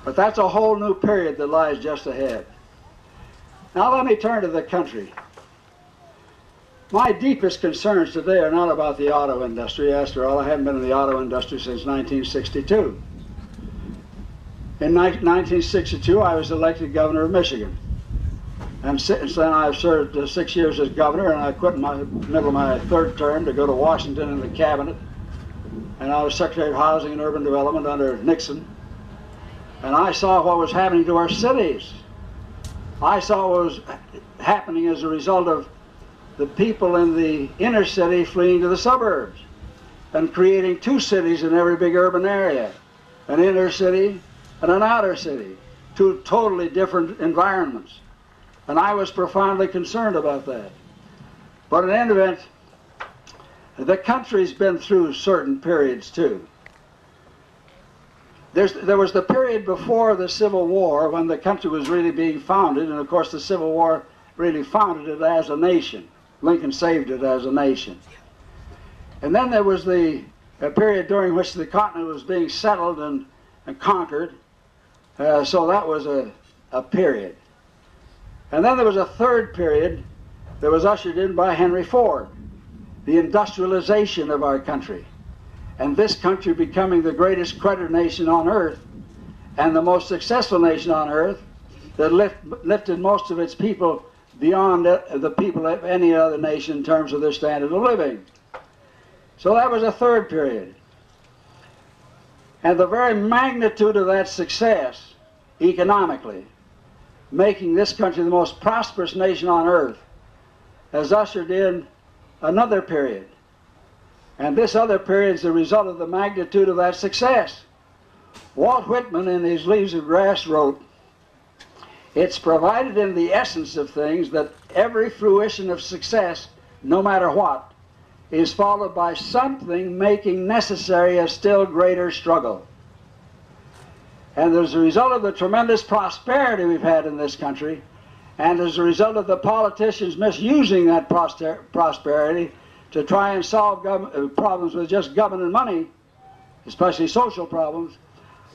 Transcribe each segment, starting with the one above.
But that's a whole new period that lies just ahead. Now let me turn to the country. My deepest concerns today are not about the auto industry. After all, I haven't been in the auto industry since 1962. In 1962, I was elected governor of Michigan. And since then, I've served 6 years as governor, and I quit in the middle of my third term to go to Washington in the cabinet. And I was Secretary of Housing and Urban Development under Nixon. And I saw what was happening to our cities. I saw what was happening as a result of the people in the inner city fleeing to the suburbs and creating two cities in every big urban area, an inner city and an outer city, two totally different environments. And I was profoundly concerned about that. But in any event, the country's been through certain periods too. There was the period before the Civil War when the country was really being founded, and of course the Civil War really founded it as a nation. Lincoln saved it as a nation. And then there was a period during which the continent was being settled and conquered, so that was a period. And then there was a third period that was ushered in by Henry Ford, the industrialization of our country. And this country becoming the greatest creditor nation on earth and the most successful nation on earth that lifted most of its people beyond the people of any other nation in terms of their standard of living. So that was a third period. And the very magnitude of that success economically, making this country the most prosperous nation on earth, has ushered in another period. And this other period is the result of the magnitude of that success. Walt Whitman in his Leaves of Grass wrote, "It's provided in the essence of things that every fruition of success, no matter what, is followed by something making necessary a still greater struggle." And as a result of the tremendous prosperity we've had in this country, and as a result of the politicians misusing that prosperity to try and solve problems with just government and money, especially social problems,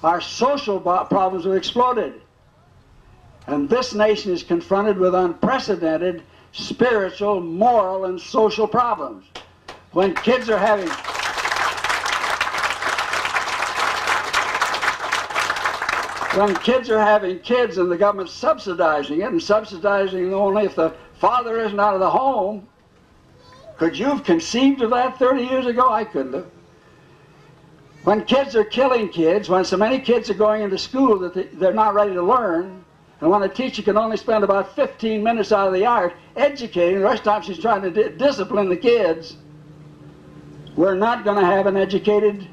our social problems have exploded. And this nation is confronted with unprecedented spiritual, moral, and social problems. When kids are having kids and the government's subsidizing it, and subsidizing only if the father isn't out of the home. Could you have conceived of that 30 years ago? I couldn't have. When kids are killing kids, when so many kids are going into school that they're not ready to learn, and when a teacher can only spend about 15 minutes out of the hour educating, the rest of the time she's trying to discipline the kids, we're not going to have an educated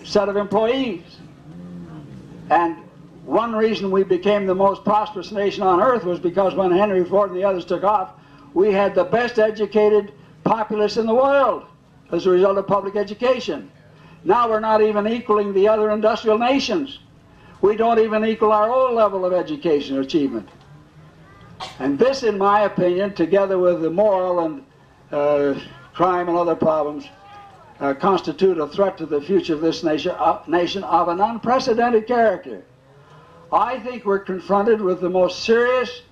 set of employees. And one reason we became the most prosperous nation on earth was because when Henry Ford and the others took off, we had the best educated populace in the world as a result of public education. Now we're not even equaling the other industrial nations. We don't even equal our own level of education achievement. And this, in my opinion, together with the moral and crime and other problems, constitute a threat to the future of this nation of an unprecedented character. I think we're confronted with the most serious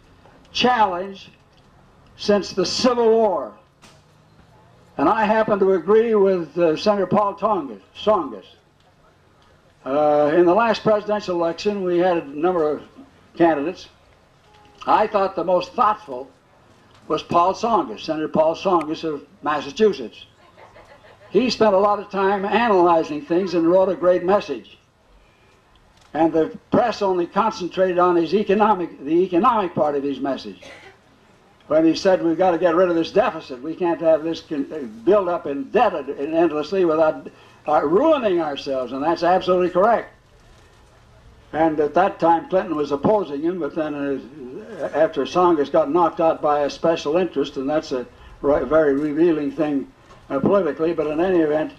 challenge since the Civil War. And I happen to agree with Senator Paul Tsongas. In the last presidential election, we had a number of candidates. I thought the most thoughtful was Paul Tsongas, Senator Paul Tsongas of Massachusetts. He spent a lot of time analyzing things and wrote a great message. And the press only concentrated on the economic part of his message. When he said we've got to get rid of this deficit, we can't have this build up in debt endlessly without ruining ourselves, and that's absolutely correct. And at that time Clinton was opposing him, but then after Tsongas got knocked out by a special interest, and that's a very revealing thing politically, but in any event,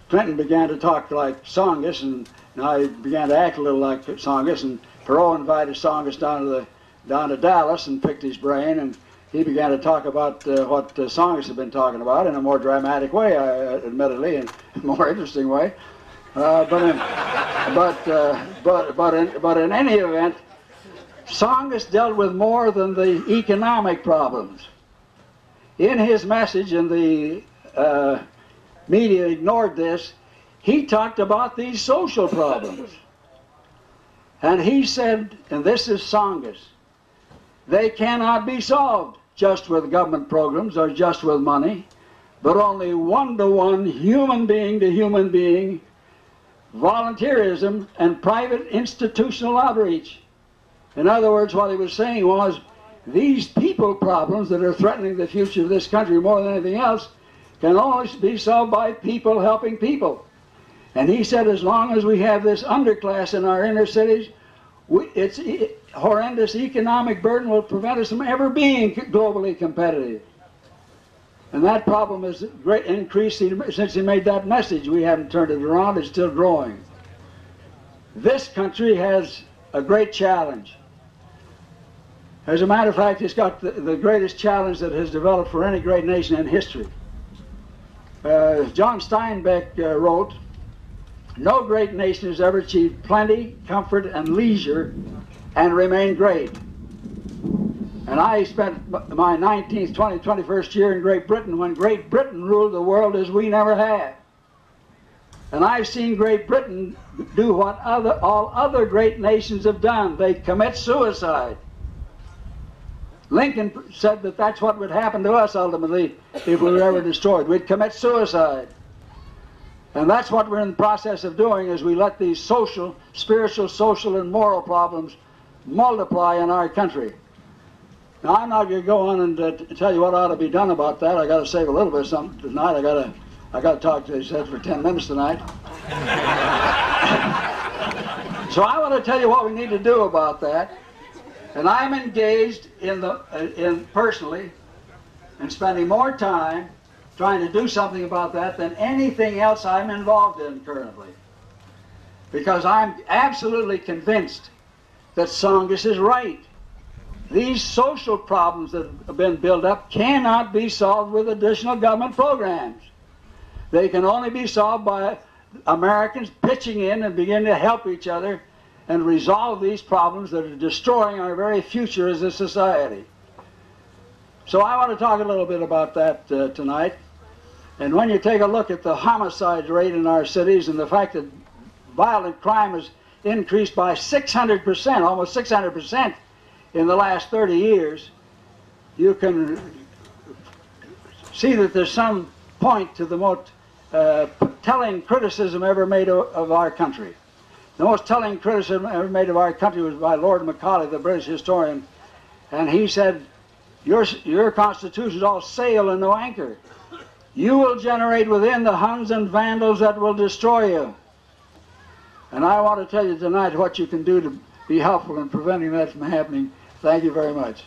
Clinton began to talk like Tsongas, and I began to act a little like Tsongas, and Perot invited Tsongas down to Dallas and picked his brain, and he began to talk about what Tsongas had been talking about in a more dramatic way, admittedly, and a more interesting way. But But in any event, Tsongas dealt with more than the economic problems. In his message, and the media ignored this, he talked about these social problems. And he said, and this is Tsongas, they cannot be solved just with government programs or just with money, but only one-to-one, human being to human being, volunteerism and private institutional outreach. In other words, what he was saying was, these people problems that are threatening the future of this country more than anything else can only be solved by people helping people. And he said, as long as we have this underclass in our inner cities, its horrendous economic burden will prevent us from ever being globally competitive. And that problem has increased since he made that message. We haven't turned it around, it's still growing. This country has a great challenge. As a matter of fact, it's got the greatest challenge that has developed for any great nation in history. John Steinbeck wrote, "No great nation has ever achieved plenty, comfort, and leisure and remained great." And I spent my 19th, 20th, 21st year in Great Britain when Great Britain ruled the world as we never had. And I've seen Great Britain do what all other great nations have done. They commit suicide. Lincoln said that that's what would happen to us ultimately if we were ever destroyed. We'd commit suicide. And that's what we're in the process of doing, as we let these social, spiritual, social, and moral problems multiply in our country. Now, I'm not going to go on and tell you what ought to be done about that. I got to save a little bit of something tonight. I got to talk to you for 10 minutes tonight. So I want to tell you what we need to do about that. And I'm engaged personally in spending more time trying to do something about that than anything else I'm involved in currently. Because I'm absolutely convinced that Tsongas is right. These social problems that have been built up cannot be solved with additional government programs. They can only be solved by Americans pitching in and beginning to help each other and resolve these problems that are destroying our very future as a society. So I want to talk a little bit about that tonight. And when you take a look at the homicide rate in our cities and the fact that violent crime has increased by 600%, almost 600% in the last 30 years, you can see that there's some point to the most telling criticism ever made of our country. The most telling criticism ever made of our country was by Lord Macaulay, the British historian, and he said, your Constitution is all sail and no anchor. You will generate within the Huns and Vandals that will destroy you. And I want to tell you tonight what you can do to be helpful in preventing that from happening. Thank you very much.